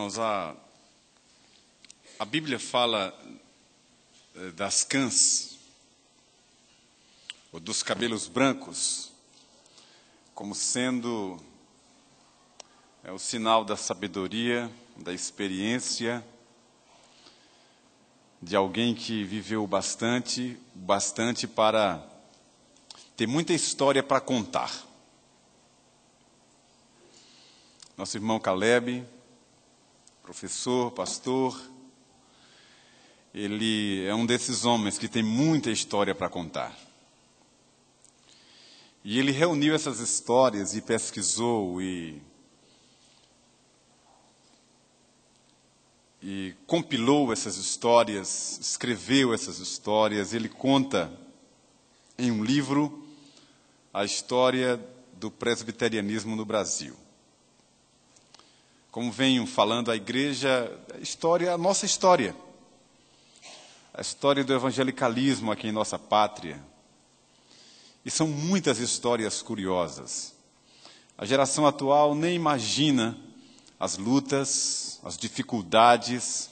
Irmãos, a Bíblia fala das cãs, ou dos cabelos brancos, como sendo o sinal da sabedoria, da experiência, de alguém que viveu bastante para ter muita história para contar. Nosso irmão Caleb, professor, pastor, ele é um desses homens que tem muita história para contar. E ele reuniu essas histórias e pesquisou e compilou essas histórias, escreveu essas histórias. Ele conta em um livro a história do presbiterianismo no Brasil. Como venho falando, a igreja, a nossa história, a história do evangelicalismo aqui em nossa pátria. E são muitas histórias curiosas. A geração atual nem imagina as lutas, as dificuldades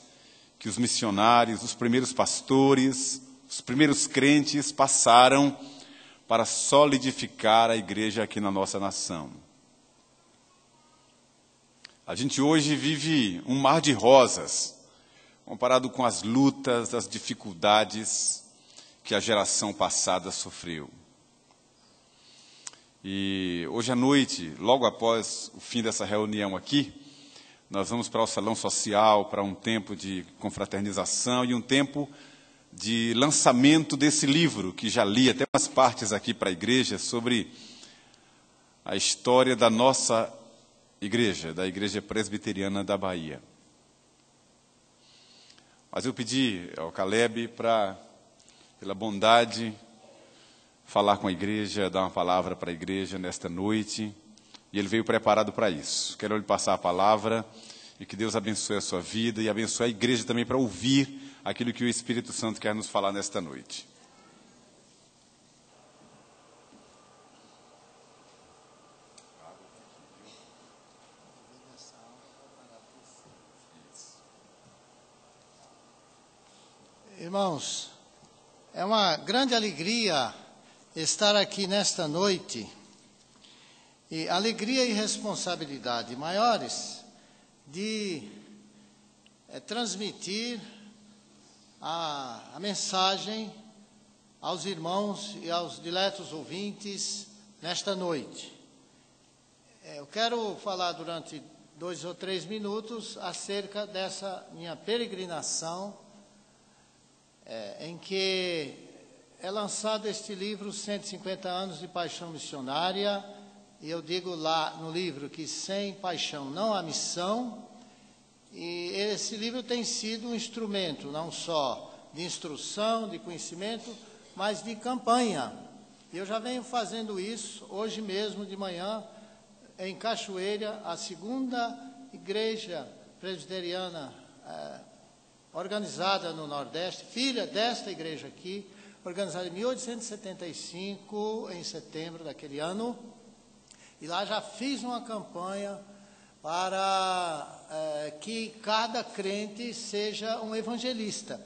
que os missionários, os primeiros pastores, os primeiros crentes passaram para solidificar a igreja aqui na nossa nação. A gente hoje vive um mar de rosas, comparado com as lutas, as dificuldades que a geração passada sofreu. E hoje à noite, logo após o fim dessa reunião aqui, nós vamos para o salão social, para um tempo de confraternização e um tempo de lançamento desse livro, que já li até umas partes aqui para a igreja, sobre a história da nossa igreja, da Igreja Presbiteriana da Bahia. Mas eu pedi ao Caleb para, pela bondade, falar com a igreja, dar uma palavra para a igreja nesta noite, e ele veio preparado para isso. Quero lhe passar a palavra e que Deus abençoe a sua vida e abençoe a igreja também para ouvir aquilo que o Espírito Santo quer nos falar nesta noite. Irmãos, é uma grande alegria estar aqui nesta noite, e alegria e responsabilidade maiores de transmitir a mensagem aos irmãos e aos diletos ouvintes nesta noite. Eu quero falar durante 2 ou 3 minutos acerca dessa minha peregrinação, em que é lançado este livro, 150 anos de paixão missionária, e eu digo lá no livro que sem paixão não há missão, e esse livro tem sido um instrumento não só de instrução, de conhecimento, mas de campanha. E eu já venho fazendo isso, hoje mesmo de manhã, em Cachoeira, a 2ª igreja presbiteriana organizada no Nordeste, filha desta igreja aqui, organizada em 1875, em setembro daquele ano, e lá já fiz uma campanha para que cada crente seja um evangelista.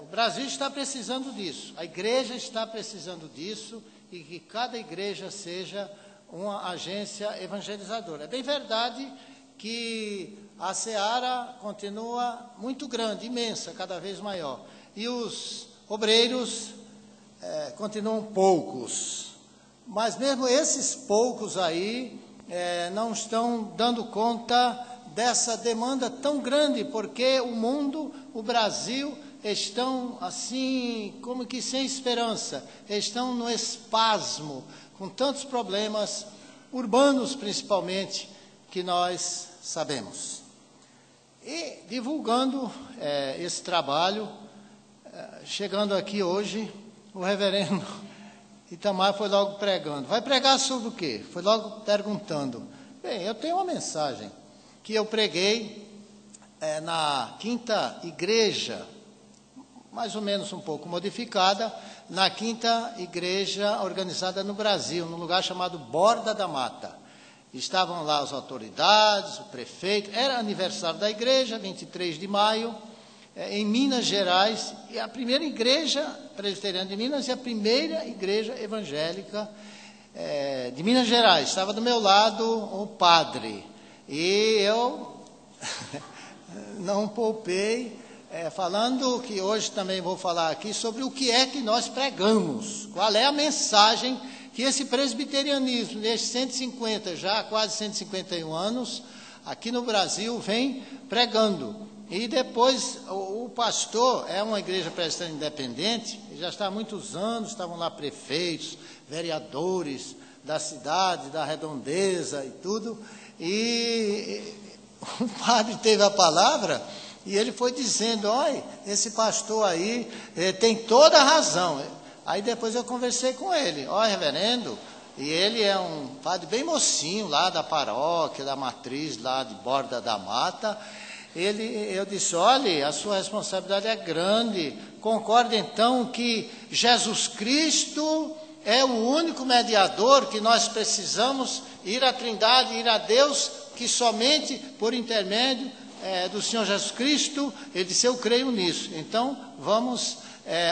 O Brasil está precisando disso, a igreja está precisando disso, e que cada igreja seja uma agência evangelizadora. É bem verdade que a seara continua muito grande, imensa, cada vez maior. E os obreiros continuam poucos. Mas mesmo esses poucos aí não estão dando conta dessa demanda tão grande, porque o mundo, o Brasil, estão assim, como que sem esperança, estão no espasmo, com tantos problemas urbanos principalmente, que nós sabemos. E divulgando esse trabalho, chegando aqui hoje, o reverendo Itamar foi logo pregando. Vai pregar sobre o quê? Foi logo perguntando. Bem, eu tenho uma mensagem que eu preguei na 5ª igreja, mais ou menos um pouco modificada, na 5ª igreja organizada no Brasil, num lugar chamado Borda da Mata. Estavam lá as autoridades, o prefeito. Era aniversário da igreja, 23 de maio, em Minas Gerais. E a primeira igreja presbiteriana de Minas e a primeira igreja evangélica de Minas Gerais. Estava do meu lado o padre. E eu não poupei, falando que hoje também vou falar aqui sobre o que é que nós pregamos. Qual é a mensagem que esse presbiterianismo, nesses 150, já quase 151 anos, aqui no Brasil, vem pregando. E depois, o pastor é uma igreja presbiteriana independente, já está há muitos anos, estavam lá prefeitos, vereadores da cidade, da redondeza e tudo, e o padre teve a palavra, e ele foi dizendo, olha, esse pastor aí tem toda a razão. Aí depois eu conversei com ele, ó reverendo, e ele é um padre bem mocinho lá da paróquia, da matriz lá de Borda da Mata. Eu disse, olha, a sua responsabilidade é grande, concorda então que Jesus Cristo é o único mediador que nós precisamos ir à Trindade, ir a Deus, que somente por intermédio do Senhor Jesus Cristo. Ele disse, eu creio nisso, então vamos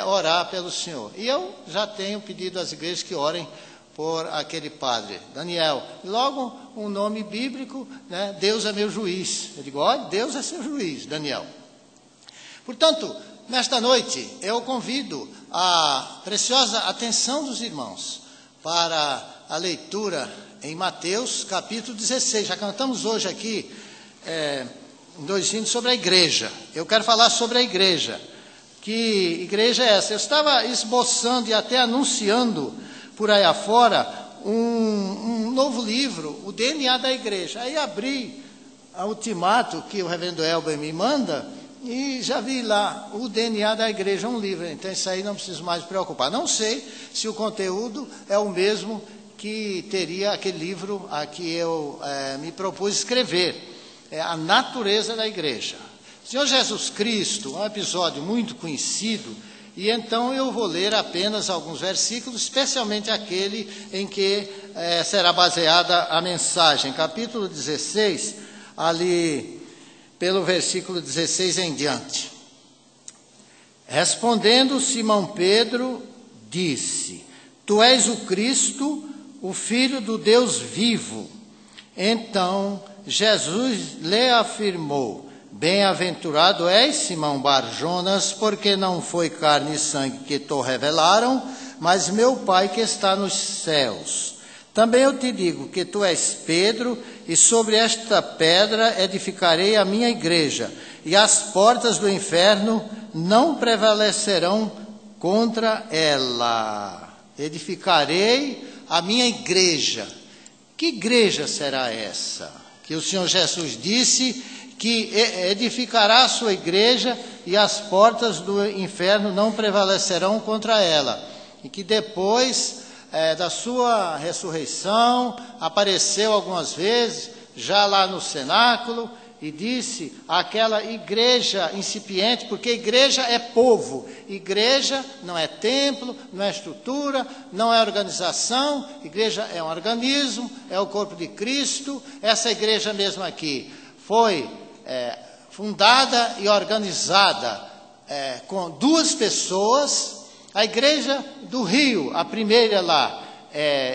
orar pelo Senhor. E eu já tenho pedido às igrejas que orem por aquele padre, Daniel. Logo um nome bíblico, né? Deus é meu juiz. Eu digo, olha, Deus é seu juiz, Daniel. Portanto, nesta noite eu convido a preciosa atenção dos irmãos para a leitura em Mateus capítulo 16. Já cantamos hoje aqui 2 hinos sobre a igreja. Eu quero falar sobre a igreja. Que igreja é essa? Eu estava esboçando e até anunciando por aí afora um novo livro, o DNA da igreja. Aí abri a Ultimato que o reverendo Elber me manda e já vi lá o DNA da igreja, um livro. Então isso aí não preciso mais me preocupar. Não sei se o conteúdo é o mesmo que teria aquele livro a que eu me propus escrever. É a natureza da igreja. Senhor Jesus Cristo, um episódio muito conhecido, e então eu vou ler apenas alguns versículos, especialmente aquele em que será baseada a mensagem, capítulo 16, ali pelo versículo 16 em diante. Respondendo Simão Pedro, disse, tu és o Cristo, o Filho do Deus vivo. Então Jesus lhe afirmou, bem-aventurado és, Simão Bar-Jonas, porque não foi carne e sangue que te revelaram, mas meu Pai que está nos céus. Também eu te digo que tu és Pedro, e sobre esta pedra edificarei a minha igreja, e as portas do inferno não prevalecerão contra ela. Edificarei a minha igreja. Que igreja será essa? Que o Senhor Jesus disse que edificará a sua igreja e as portas do inferno não prevalecerão contra ela. E que depois da sua ressurreição, apareceu algumas vezes, já lá no cenáculo, e disse àquela igreja incipiente, porque igreja é povo, igreja não é templo, não é estrutura, não é organização, igreja é um organismo, é o corpo de Cristo. Essa igreja mesmo aqui foi fundada e organizada com 2 pessoas. A igreja do Rio, a primeira lá,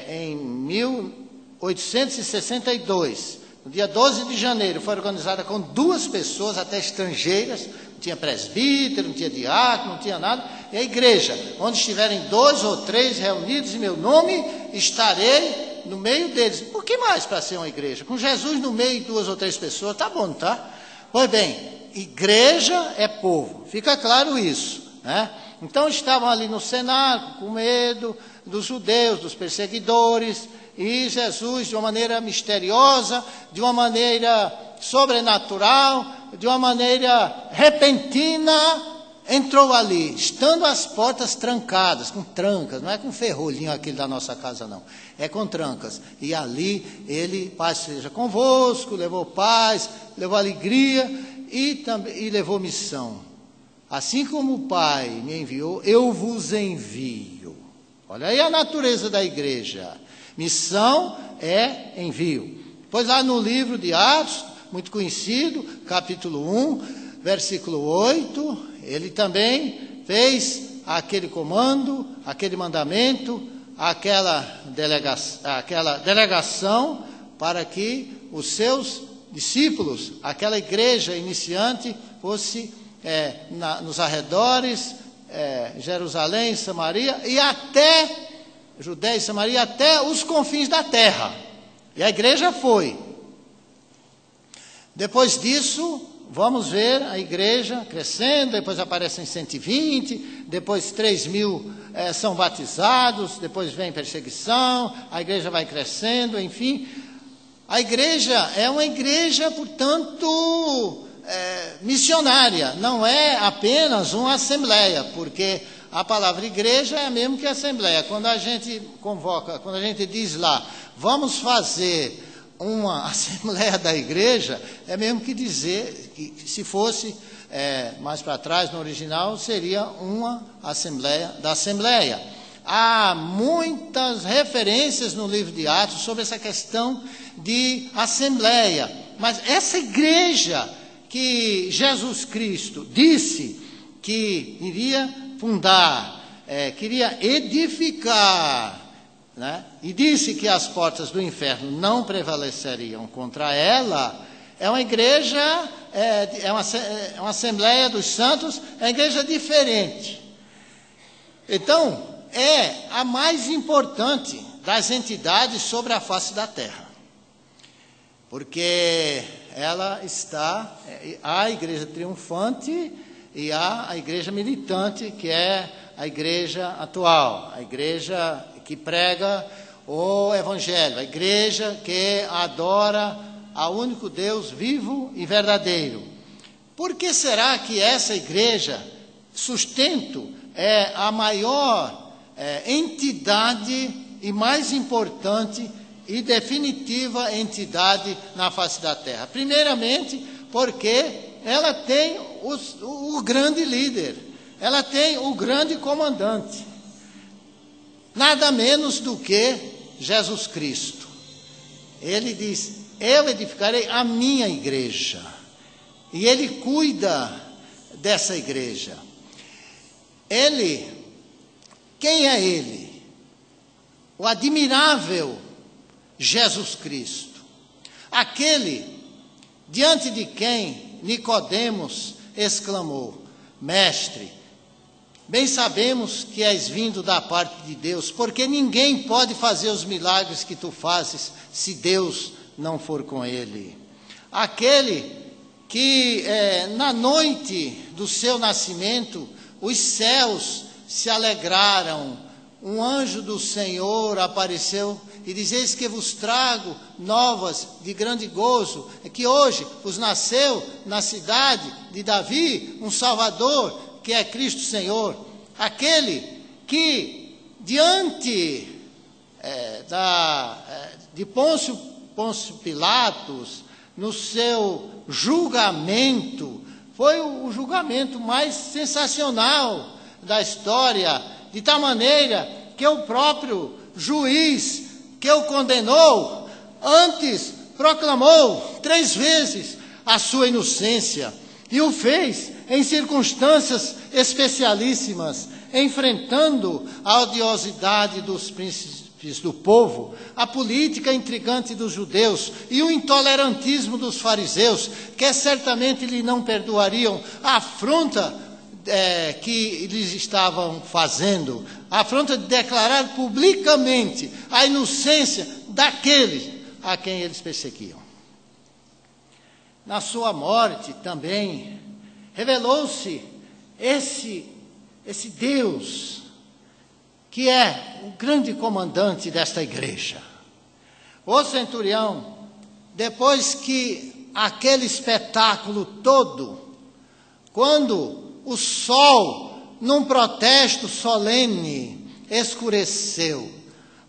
em 1862, no dia 12 de janeiro, foi organizada com 2 pessoas, até estrangeiras, não tinha presbítero, não tinha diácono, não tinha nada. E a igreja, onde estiverem 2 ou 3 reunidos em meu nome, estarei no meio deles. Por que mais para ser uma igreja? Com Jesus no meio e 2 ou 3 pessoas, tá bom, tá? Pois bem, igreja é povo, fica claro isso, né? Então estavam ali no cenáculo, com medo dos judeus, dos perseguidores, e Jesus, de uma maneira misteriosa, de uma maneira sobrenatural, de uma maneira repentina, entrou ali, estando as portas trancadas, com trancas, não é com ferrolhinho aquele da nossa casa não, é com trancas. E ali ele, paz seja convosco, levou paz, levou alegria e levou missão. Assim como o Pai me enviou, eu vos envio. Olha aí a natureza da igreja. Missão é envio. Pois lá no livro de Atos, muito conhecido, capítulo 1, versículo 8, ele também fez aquele comando, aquele mandamento, aquela delegação para que os seus discípulos, aquela igreja iniciante, fosse nos arredores, Jerusalém, Samaria, e até Judéia e Samaria, até os confins da terra. E a igreja foi. Depois disso, vamos ver a igreja crescendo, depois aparecem 120, depois 3.000 são batizados, depois vem perseguição, a igreja vai crescendo, enfim. A igreja é uma igreja, portanto, missionária, não é apenas uma assembleia, porque a palavra igreja é a mesma que assembleia. Quando a gente convoca, quando a gente diz lá, vamos fazer uma assembleia da igreja, é mesmo que dizer que se fosse mais para trás, no original, seria uma assembleia da assembleia. Há muitas referências no livro de Atos sobre essa questão de assembleia, mas essa igreja que Jesus Cristo disse que iria fundar, queria edificar, né? E disse que as portas do inferno não prevaleceriam contra ela, é uma igreja, é uma assembleia dos santos, é uma igreja diferente. Então, é a mais importante das entidades sobre a face da terra, porque ela está, há a igreja triunfante e há a igreja militante, que é a igreja atual, a igreja que prega o evangelho, a igreja que adora ao único Deus vivo e verdadeiro. Por que será que essa igreja, sustento, é a maior entidade e mais importante e definitiva entidade na face da terra? Primeiramente, porque ela tem o grande líder, ela tem o grande comandante, nada menos do que Jesus Cristo. Ele diz: eu edificarei a minha igreja, e ele cuida dessa igreja. Quem é ele? O admirável Jesus Cristo, aquele diante de quem Nicodemos exclamou: mestre, bem sabemos que és vindo da parte de Deus, porque ninguém pode fazer os milagres que tu fazes se Deus não for com ele. Aquele que na noite do seu nascimento os céus se alegraram, um anjo do Senhor apareceu e diz: eis que vos trago novas de grande gozo, que hoje vos nasceu na cidade de Davi um Salvador, que é Cristo Senhor. Aquele que diante de Pôncio Pilatos, no seu julgamento, foi o julgamento mais sensacional da história, de tal maneira que o próprio juiz que o condenou, antes proclamou 3 vezes a sua inocência, e o fez em circunstâncias especialíssimas, enfrentando a odiosidade dos príncipes do povo, a política intrigante dos judeus e o intolerantismo dos fariseus, que certamente lhe não perdoariam a afronta que eles estavam fazendo, a afronta de declarar publicamente a inocência daqueles a quem eles perseguiam. Na sua morte também revelou-se esse Deus que é o grande comandante desta igreja. O centurião, depois que aquele espetáculo todo, quando o sol, num protesto solene, escureceu,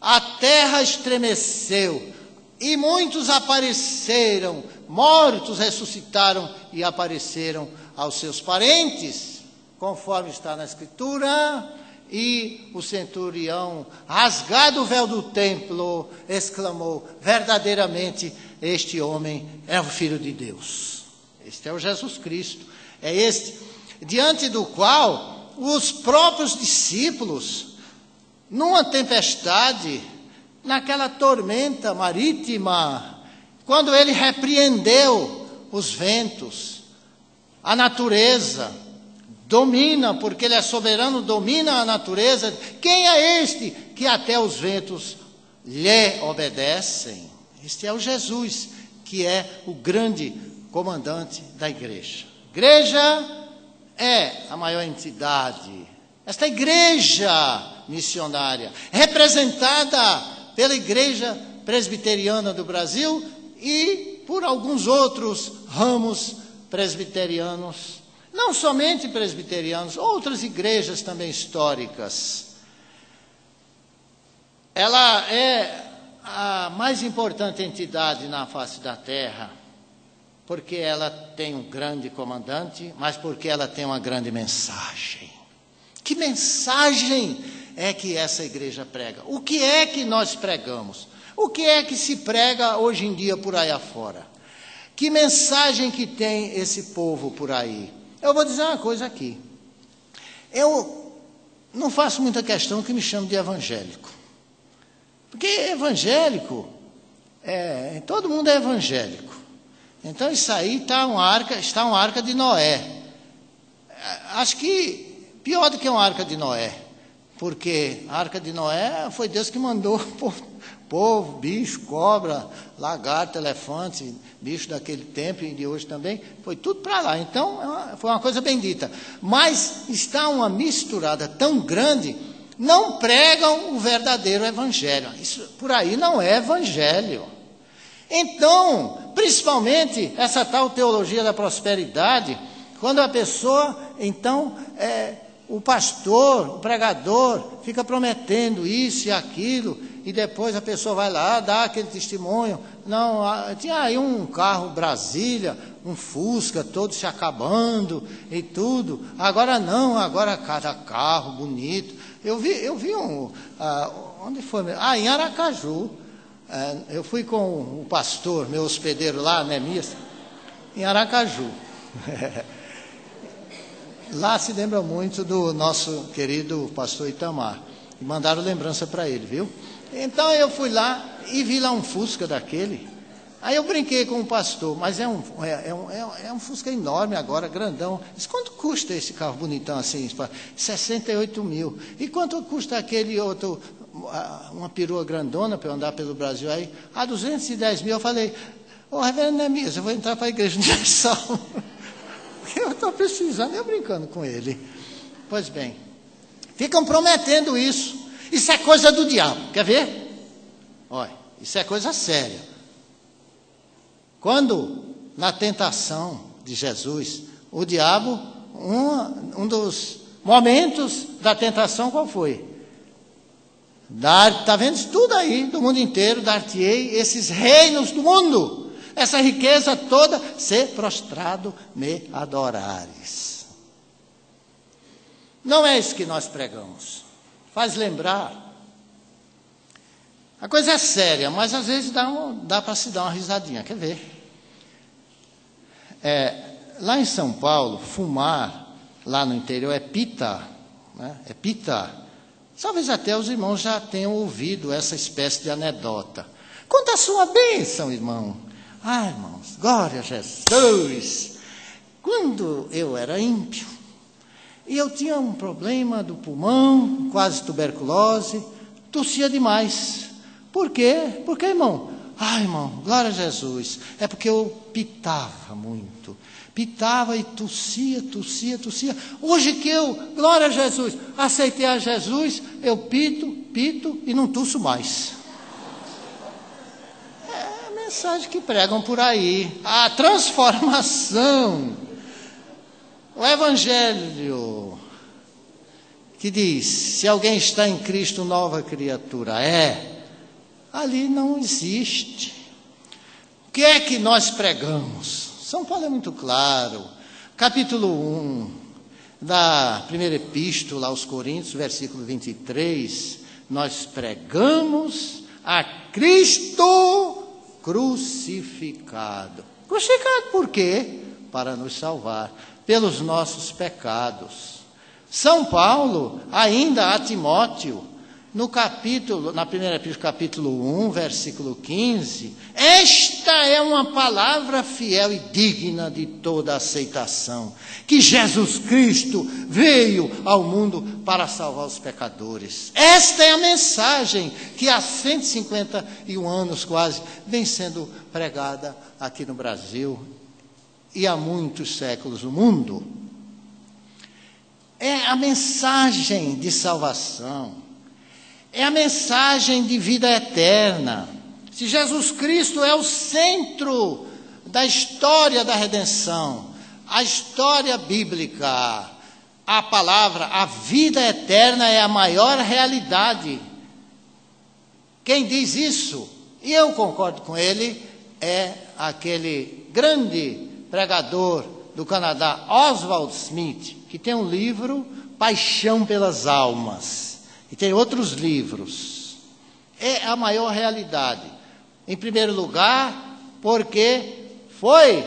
a terra estremeceu, e muitos apareceram, mortos ressuscitaram e apareceram aos seus parentes, conforme está na Escritura, E o centurião, rasgado o véu do templo, exclamou: verdadeiramente este homem é o Filho de Deus. Este é o Jesus Cristo. É este diante do qual os próprios discípulos, numa tempestade, naquela tormenta marítima, quando ele repreendeu os ventos, a natureza, domina, porque ele é soberano, domina a natureza. Quem é este que até os ventos lhe obedecem? Este é o Jesus, que é o grande comandante da igreja. Igreja é a maior entidade. Esta igreja missionária, representada pela Igreja Presbiteriana do Brasil e por alguns outros ramos presbiterianos, não somente presbiterianos, outras igrejas também históricas. Ela é a mais importante entidade na face da terra, porque ela tem um grande comandante, mas porque ela tem uma grande mensagem. Que mensagem é que essa igreja prega? O que é que nós pregamos? O que é que se prega hoje em dia por aí afora? Que mensagem que tem esse povo por aí? Eu vou dizer uma coisa aqui. Eu não faço muita questão que me chame de evangélico. Porque evangélico, todo mundo é evangélico. Então isso aí está uma arca de Noé. Acho que pior do que uma arca de Noé. Porque a arca de Noé foi Deus que mandou povo, bicho, cobra, lagarto, elefante, bicho daquele tempo e de hoje também, foi tudo para lá. Então, foi uma coisa bendita. Mas está uma misturada tão grande, não pregam o verdadeiro evangelho. Isso por aí não é evangelho. Então, principalmente essa tal teologia da prosperidade, quando a pessoa, então, o pastor, o pregador, fica prometendo isso e aquilo, e depois a pessoa vai lá, dá aquele testemunho. Não, tinha aí um carro Brasília, um Fusca, todo se acabando e tudo. Agora não, agora cada carro bonito. Eu vi onde foi? Em Aracaju. Eu fui com o pastor, meu hospedeiro lá, Neemias, em Aracaju. Lá se lembra muito do nosso querido pastor Itamar. E mandaram lembrança para ele, viu? Então eu fui lá e vi lá um Fusca daquele. Aí eu brinquei com o pastor, mas é um Fusca enorme agora, grandão. Disse: quanto custa esse carro bonitão assim? 68 mil. E quanto custa aquele outro, uma perua grandona para eu andar pelo Brasil aí? 210 mil. Eu falei: ô reverendo Neemias, eu vou entrar para a Igreja Universal. Eu estou precisando, eu brincando com ele. Pois bem, ficam prometendo isso. Isso é coisa do diabo, quer ver? Olha, isso é coisa séria. Quando, na tentação de Jesus, o diabo, um dos momentos da tentação, qual foi? Está vendo isso tudo aí, do mundo inteiro, dar-te-ei esses reinos do mundo. Essa riqueza toda, se prostrado me adorares. Não é isso que nós pregamos. Faz lembrar. A coisa é séria, mas às vezes dá para se dar uma risadinha. Quer ver? Lá em São Paulo, fumar, lá no interior, é pita. Né? É pita. Talvez até os irmãos já tenham ouvido essa espécie de anedota. Conta a sua bênção, irmão. Irmãos, glória a Jesus. Quando eu era ímpio, e eu tinha um problema do pulmão, quase tuberculose, tossia demais. Por quê? Porque, irmão, irmão, glória a Jesus. É porque eu pitava muito. Pitava e tossia. Hoje que eu, glória a Jesus, aceitei a Jesus, eu pito e não tosso mais. Mensagem que pregam por aí, a transformação, o evangelho que diz: se alguém está em Cristo, nova criatura ali não existe. O que é que nós pregamos? São Paulo é muito claro, capítulo 1, da primeira epístola aos Coríntios, versículo 23, nós pregamos a Cristo crucificado. Crucificado por quê? Para nos salvar, pelos nossos pecados. São Paulo, ainda a Timóteo, na primeira epístola, capítulo 1, versículo 15, esta é uma palavra fiel e digna de toda aceitação, que Jesus Cristo veio ao mundo para salvar os pecadores. Esta é a mensagem que há 151 anos quase vem sendo pregada aqui no Brasil e há muitos séculos no mundo. É a mensagem de salvação. É a mensagem de vida eterna. Se Jesus Cristo é o centro da história da redenção, a história bíblica, a palavra, a vida eterna é a maior realidade. Quem diz isso, e eu concordo com ele, é aquele grande pregador do Canadá, Oswald Smith, que tem um livro, Paixão pelas Almas. E tem outros livros. É a maior realidade. Em primeiro lugar, porque foi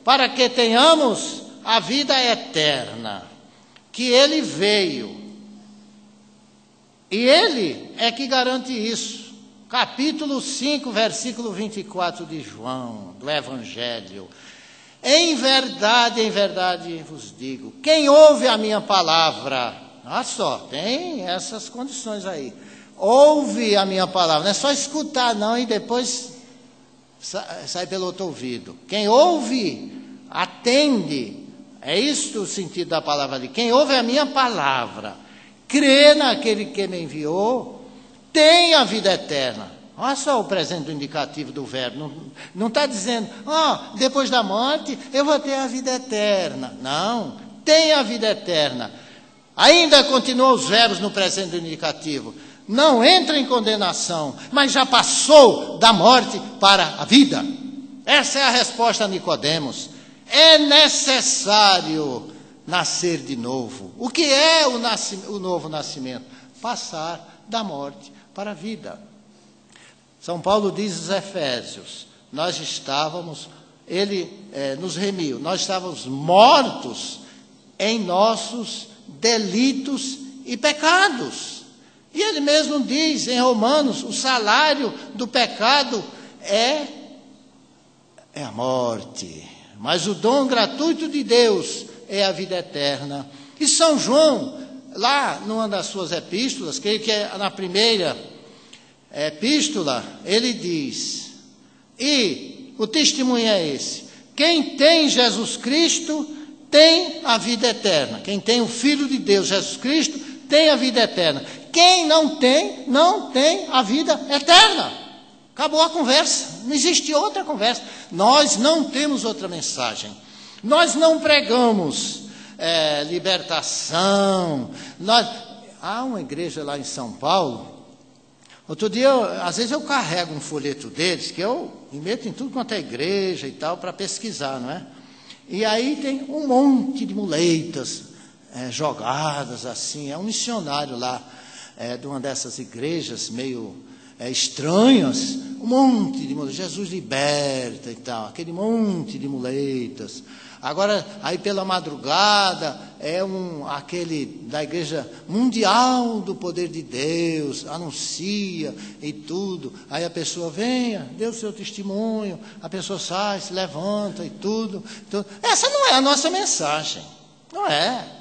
para que tenhamos a vida eterna, que ele veio. E ele é que garante isso. Capítulo 5, versículo 24 de João, do Evangelho. Em verdade vos digo, quem ouve a minha palavra... Olha só, tem essas condições aí. Ouve a minha palavra, não é só escutar não e depois sai pelo outro ouvido. Quem ouve, atende, é isto o sentido da palavra ali. Quem ouve a minha palavra, crê naquele que me enviou, tem a vida eterna. Olha só o presente indicativo do verbo. Não está dizendo, depois da morte eu vou ter a vida eterna. Não, tem a vida eterna. Ainda continuam os verbos no presente indicativo. Não entra em condenação, mas já passou da morte para a vida. Essa é a resposta a Nicodemos. É necessário nascer de novo. O que é o novo nascimento? Passar da morte para a vida. São Paulo diz aos Efésios, ele nos remiu, nós estávamos mortos em nossos delitos e pecados. E ele mesmo diz em Romanos, o salário do pecado é a morte, mas o dom gratuito de Deus é a vida eterna. E São João, lá numa das suas epístolas, creio que é na primeira epístola, ele diz, e o testemunho é esse, quem tem Jesus Cristo tem a vida eterna. Quem tem o Filho de Deus, Jesus Cristo, tem a vida eterna. Quem não tem a vida eterna. Acabou a conversa. Não existe outra conversa. Nós não temos outra mensagem. Nós não pregamos libertação. Há uma igreja lá em São Paulo. Outro dia, às vezes eu carrego um folheto deles, que eu me meto em tudo quanto é igreja e tal, para pesquisar, não é? E aí tem um monte de muletas jogadas assim. É um missionário lá de uma dessas igrejas meio estranhas. Um monte de muletas. Jesus liberta e tal. Aquele monte de muletas. Agora, aí pela madrugada, aquele da Igreja Mundial do Poder de Deus, anuncia e tudo. Aí a pessoa venha, dê o seu testemunho, a pessoa sai, se levanta e tudo. Então, essa não é a nossa mensagem.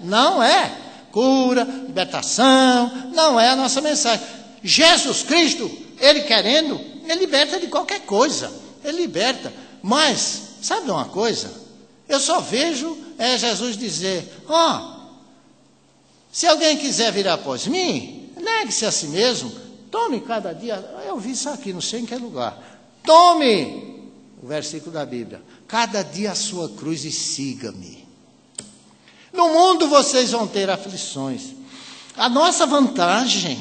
Não é. Cura, libertação, não é a nossa mensagem. Jesus Cristo, Ele querendo, Ele liberta de qualquer coisa. Ele liberta. Mas, sabe de uma coisa? Eu só vejo Jesus dizer, se alguém quiser vir após mim, negue-se a si mesmo, tome cada dia, eu vi isso aqui, não sei em que lugar, tome, o versículo da Bíblia, cada dia a sua cruz e siga-me. No mundo vocês vão ter aflições. A nossa vantagem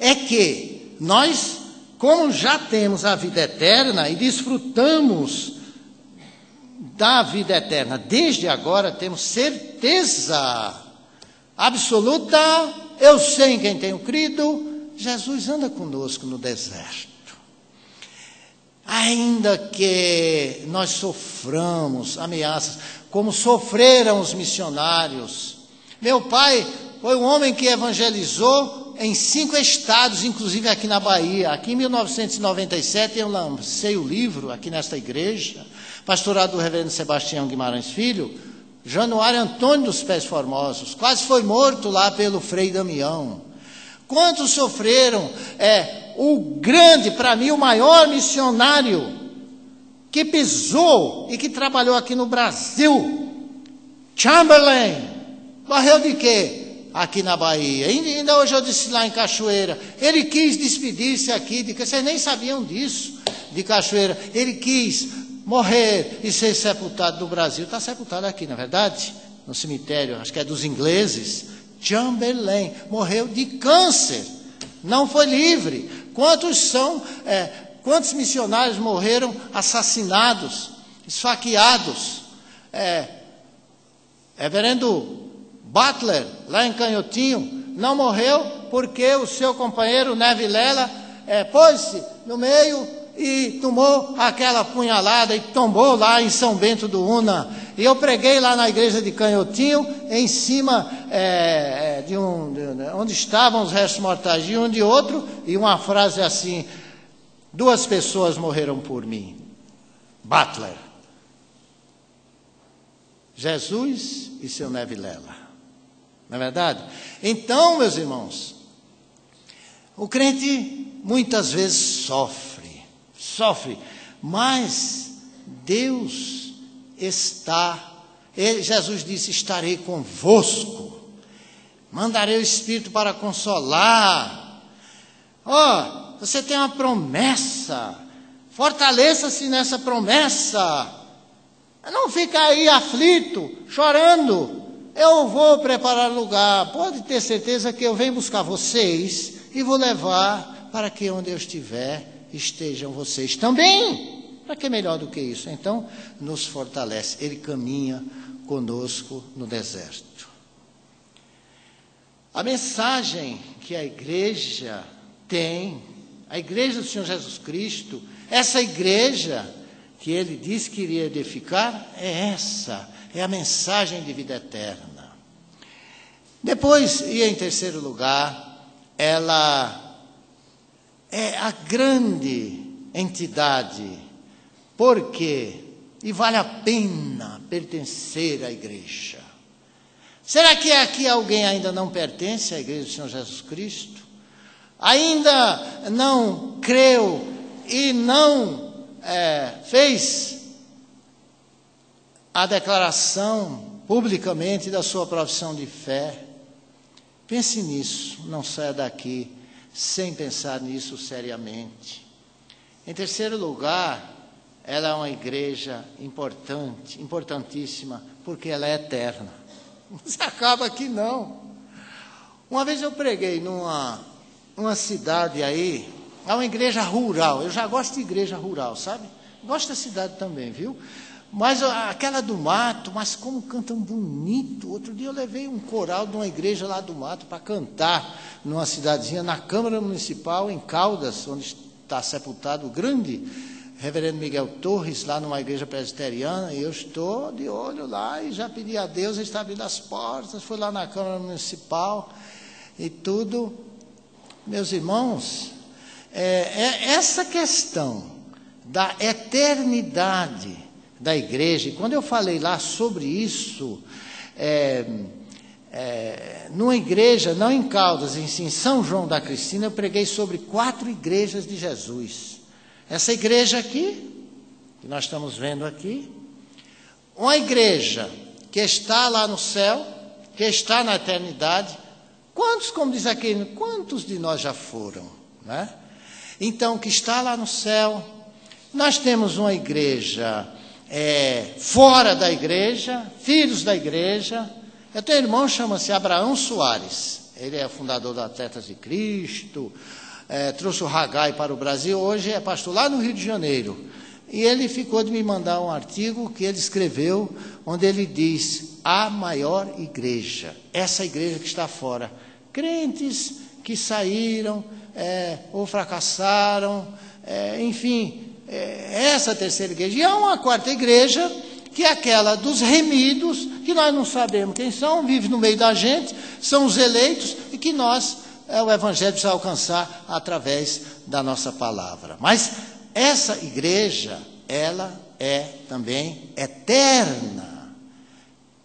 é que nós, como já temos a vida eterna e desfrutamos da vida eterna. Desde agora temos certeza absoluta, eu sei em quem tenho crido, Jesus anda conosco no deserto. Ainda que nós soframos ameaças, como sofreram os missionários. Meu pai foi um homem que evangelizou em 5 estados, inclusive aqui na Bahia. Aqui em 1997 eu lancei o livro aqui nesta igreja, pastorado do reverendo Sebastião Guimarães Filho, Januário Antônio dos Pés Formosos, quase foi morto lá pelo Frei Damião. Quantos sofreram? O grande, para mim, o maior missionário que pisou e que trabalhou aqui no Brasil, Chamberlain, morreu de quê? Aqui na Bahia. Ainda hoje eu disse lá em Cachoeira, ele quis despedir-se aqui, vocês nem sabiam disso, de Cachoeira. Ele quis morrer e ser sepultado no Brasil. Está sepultado aqui, na verdade, no cemitério, acho que é dos ingleses. Chamberlain morreu de câncer, não foi livre. Quantos missionários morreram assassinados, esfaqueados? Reverendo Butler, lá em Canhotinho, não morreu porque o seu companheiro Neve Lela pôs-se no meio e tomou aquela punhalada e tombou lá em São Bento do Una. E eu preguei lá na igreja de Canhotinho, em cima onde estavam os restos mortais de um e de outro, e uma frase assim: 2 pessoas morreram por mim. Butler, Jesus e seu Neve Lela. Não é verdade? Então, meus irmãos, o crente muitas vezes sofre, mas Deus Jesus disse: estarei convosco, mandarei o Espírito para consolar. Você tem uma promessa, fortaleça-se nessa promessa, não fica aí aflito, chorando. Eu vou preparar lugar, pode ter certeza que eu venho buscar vocês e vou levar para que onde eu estiver, estejam vocês também. Para que melhor do que isso? Então, nos fortalece. Ele caminha conosco no deserto. A mensagem que a igreja tem, a igreja do Senhor Jesus Cristo, essa igreja que ele disse que iria edificar, é a mensagem de vida eterna. Depois, e em terceiro lugar, ela é a grande entidade. Por quê? E vale a pena pertencer à igreja. Será que aqui alguém ainda não pertence à igreja do Senhor Jesus Cristo? Ainda não creu e não fez a declaração publicamente da sua profissão de fé? Pense nisso, não saia daqui sem pensar nisso seriamente. Em terceiro lugar, ela é uma igreja importantíssima, porque ela é eterna. Não se acaba aqui, não. Uma vez eu preguei numa cidade aí, é uma igreja rural. Eu já gosto de igreja rural, sabe? Gosto da cidade também, viu? Mas aquela do mato, mas como cantam bonito. Outro dia eu levei um coral de uma igreja lá do mato para cantar numa cidadezinha, na Câmara Municipal, em Caldas, onde está sepultado o grande reverendo Miguel Torres, lá numa igreja presbiteriana, e eu estou de olho lá e já pedi a Deus, ele está abrindo as portas, fui lá na Câmara Municipal e tudo. Meus irmãos, essa questão da eternidade da igreja, e quando eu falei lá sobre isso, numa igreja, não em Caldas, em São João da Cristina, eu preguei sobre 4 igrejas de Jesus. Essa igreja aqui, que nós estamos vendo aqui, uma igreja que está lá no céu, que está na eternidade. Quantos, como diz aqui, quantos de nós já foram, né? Então, que está lá no céu. Nós temos uma igreja fora da igreja, filhos da igreja. Eu tenho um irmão, chama-se Abraão Soares. Ele é fundador do Atletas de Cristo, trouxe o Haggai para o Brasil, hoje é pastor lá no Rio de Janeiro. E ele ficou de me mandar um artigo que ele escreveu, onde ele diz: a maior igreja, essa igreja que está fora. Crentes que saíram ou fracassaram, enfim, essa terceira igreja. E há uma quarta igreja, que é aquela dos remidos, que nós não sabemos quem são, vive no meio da gente, são os eleitos, e que nós, o evangelho precisa alcançar através da nossa palavra. Mas essa igreja, ela é também eterna.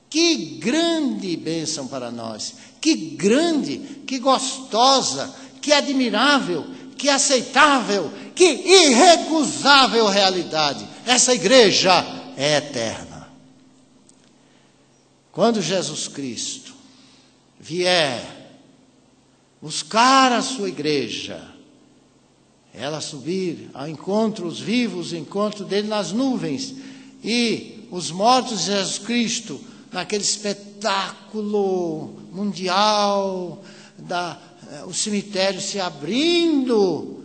Que grande bênção para nós, que grande, que gostosa, que admirável, que aceitável, que irrecusável realidade. Essa igreja é eterna. Quando Jesus Cristo vier buscar a sua igreja, ela subir ao encontro, os vivos, ao encontro dele nas nuvens, e os mortos de Jesus Cristo, naquele espetáculo mundial, o cemitério se abrindo.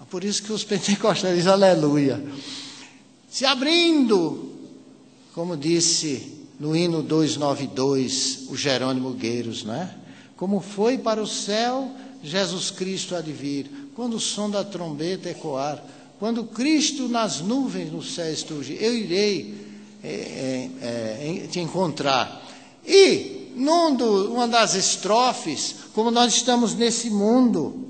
Por isso que os pentecostais dizem aleluia. Se abrindo, como disse no hino 292, o Jerônimo Gueiros, não é? Como foi para o céu Jesus Cristo há de vir, quando o som da trombeta ecoar, quando Cristo nas nuvens no céu surgir, eu irei te encontrar. E uma das estrofes, como nós estamos nesse mundo,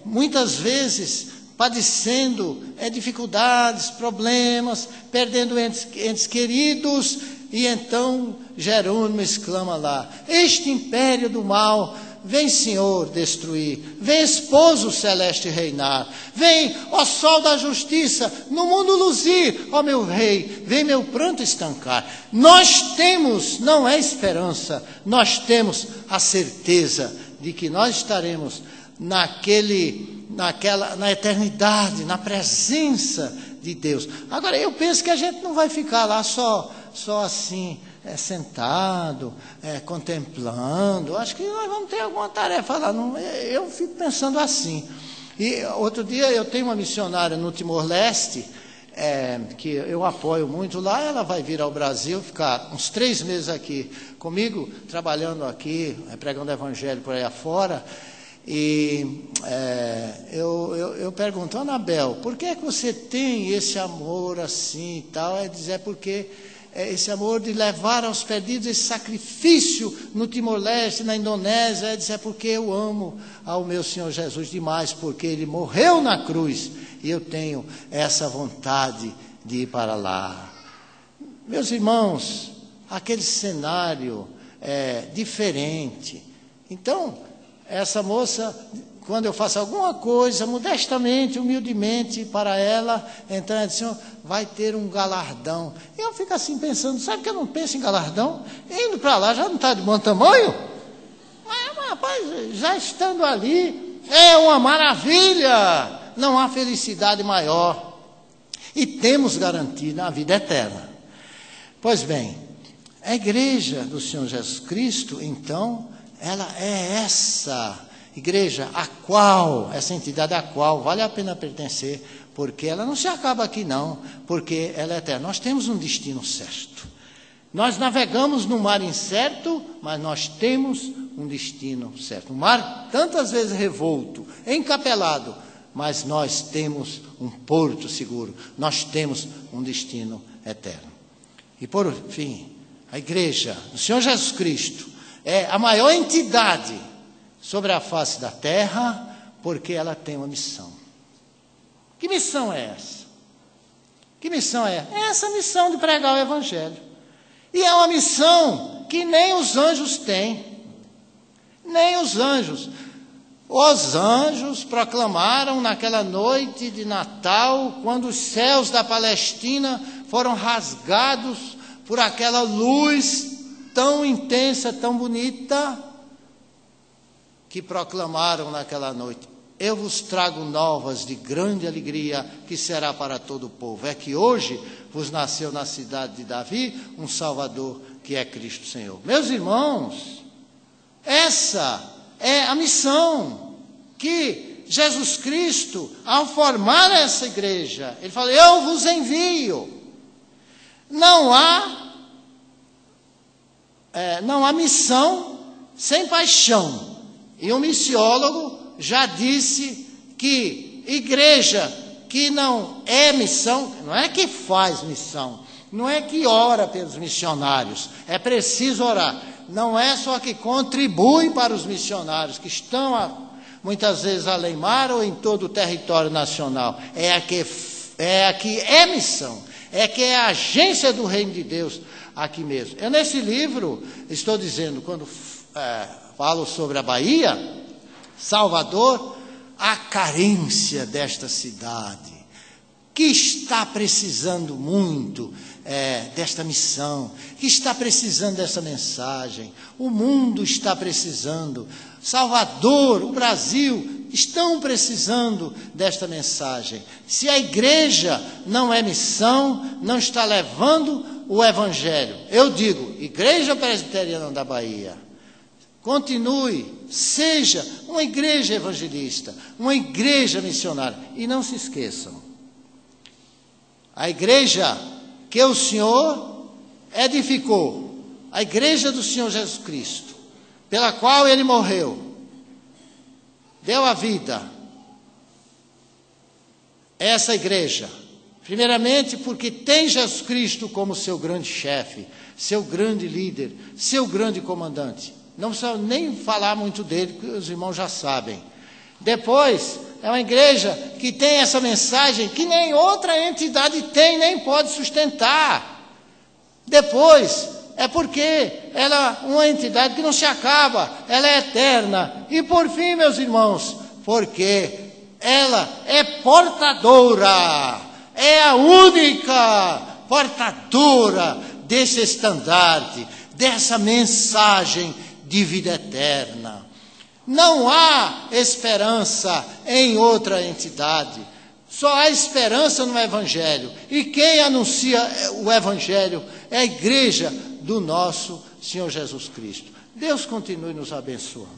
muitas vezes padecendo dificuldades, problemas, perdendo entes queridos, e então Jerônimo exclama lá: este império do mal, vem, Senhor, destruir, vem, esposo celeste, reinar, vem, ó sol da justiça, no mundo luzir, ó meu rei, vem meu pranto estancar. Nós temos, não é esperança, nós temos a certeza de que nós estaremos na eternidade, na presença de Deus. Agora, eu penso que a gente não vai ficar lá só assim, sentado, contemplando. Acho que nós vamos ter alguma tarefa lá. Eu fico pensando assim. E outro dia eu tenho uma missionária no Timor-Leste, que eu apoio muito lá. Ela vai vir ao Brasil, ficar uns 3 meses aqui comigo, trabalhando aqui, pregando o evangelho por aí afora. E eu pergunto: Anabel, por que você tem esse amor assim e tal? Dizer, porque esse amor de levar aos perdidos, esse sacrifício no Timor-Leste, na Indonésia, é porque eu amo ao meu Senhor Jesus demais, porque Ele morreu na cruz, e eu tenho essa vontade de ir para lá. Meus irmãos, aquele cenário é diferente. Então, essa moça, quando eu faço alguma coisa, modestamente, humildemente para ela, então ela diz: Senhor, vai ter um galardão. E eu fico assim pensando, sabe que eu não penso em galardão? Indo para lá, já não está de bom tamanho? Mas, rapaz, já estando ali, é uma maravilha, não há felicidade maior. E temos garantia a vida eterna. Pois bem, a igreja do Senhor Jesus Cristo, então, ela é essa igreja essa entidade a qual vale a pena pertencer, porque ela não se acaba aqui não, porque ela é eterna. Nós temos um destino certo. Nós navegamos no mar incerto, mas nós temos um destino certo. O mar tantas vezes revolto, encapelado, mas nós temos um porto seguro, nós temos um destino eterno. E por fim, a igreja do Senhor Jesus Cristo é a maior entidade sobre a face da terra, porque ela tem uma missão. Que missão é essa? Que missão é? É essa missão de pregar o evangelho. E é uma missão que nem os anjos têm. Nem os anjos. Os anjos proclamaram naquela noite de Natal, quando os céus da Palestina foram rasgados por aquela luz tão intensa, tão bonita, que proclamaram naquela noite: eu vos trago novas de grande alegria, que será para todo o povo. É que hoje vos nasceu na cidade de Davi um Salvador, que é Cristo Senhor. Meus irmãos, essa é a missão que Jesus Cristo, ao formar essa igreja, ele fala, eu vos envio. Não há missão sem paixão. E um missiólogo já disse que igreja que não é missão, não é que faz missão, não é que ora pelos missionários, é preciso orar. Não é só que contribui para os missionários que estão muitas vezes além mar ou em todo o território nacional. É a que é missão, é que é a agência do reino de Deus aqui mesmo. Eu nesse livro estou dizendo, quando falo sobre a Bahia, Salvador, a carência desta cidade, que está precisando muito desta missão, que está precisando dessa mensagem. O mundo está precisando, Salvador, o Brasil, estão precisando desta mensagem. Se a igreja não é missão, não está levando o evangelho. Eu digo, Igreja Presbiteriana da Bahia, continue, seja uma igreja evangelista, uma igreja missionária. E não se esqueçam, a igreja que o Senhor edificou, a igreja do Senhor Jesus Cristo, pela qual Ele morreu, deu a vida, essa igreja, primeiramente porque tem Jesus Cristo como seu grande chefe, seu grande líder, seu grande comandante. Não precisa nem falar muito dele, que os irmãos já sabem. Depois, é uma igreja que tem essa mensagem que nem outra entidade tem, nem pode sustentar. Depois, é porque ela é uma entidade que não se acaba, ela é eterna. E por fim, meus irmãos, porque ela é portadora, é a única portadora desse estandarte, dessa mensagem de vida eterna. Não há esperança em outra entidade. Só há esperança no Evangelho. E quem anuncia o Evangelho é a igreja do nosso Senhor Jesus Cristo. Deus continue nos abençoando.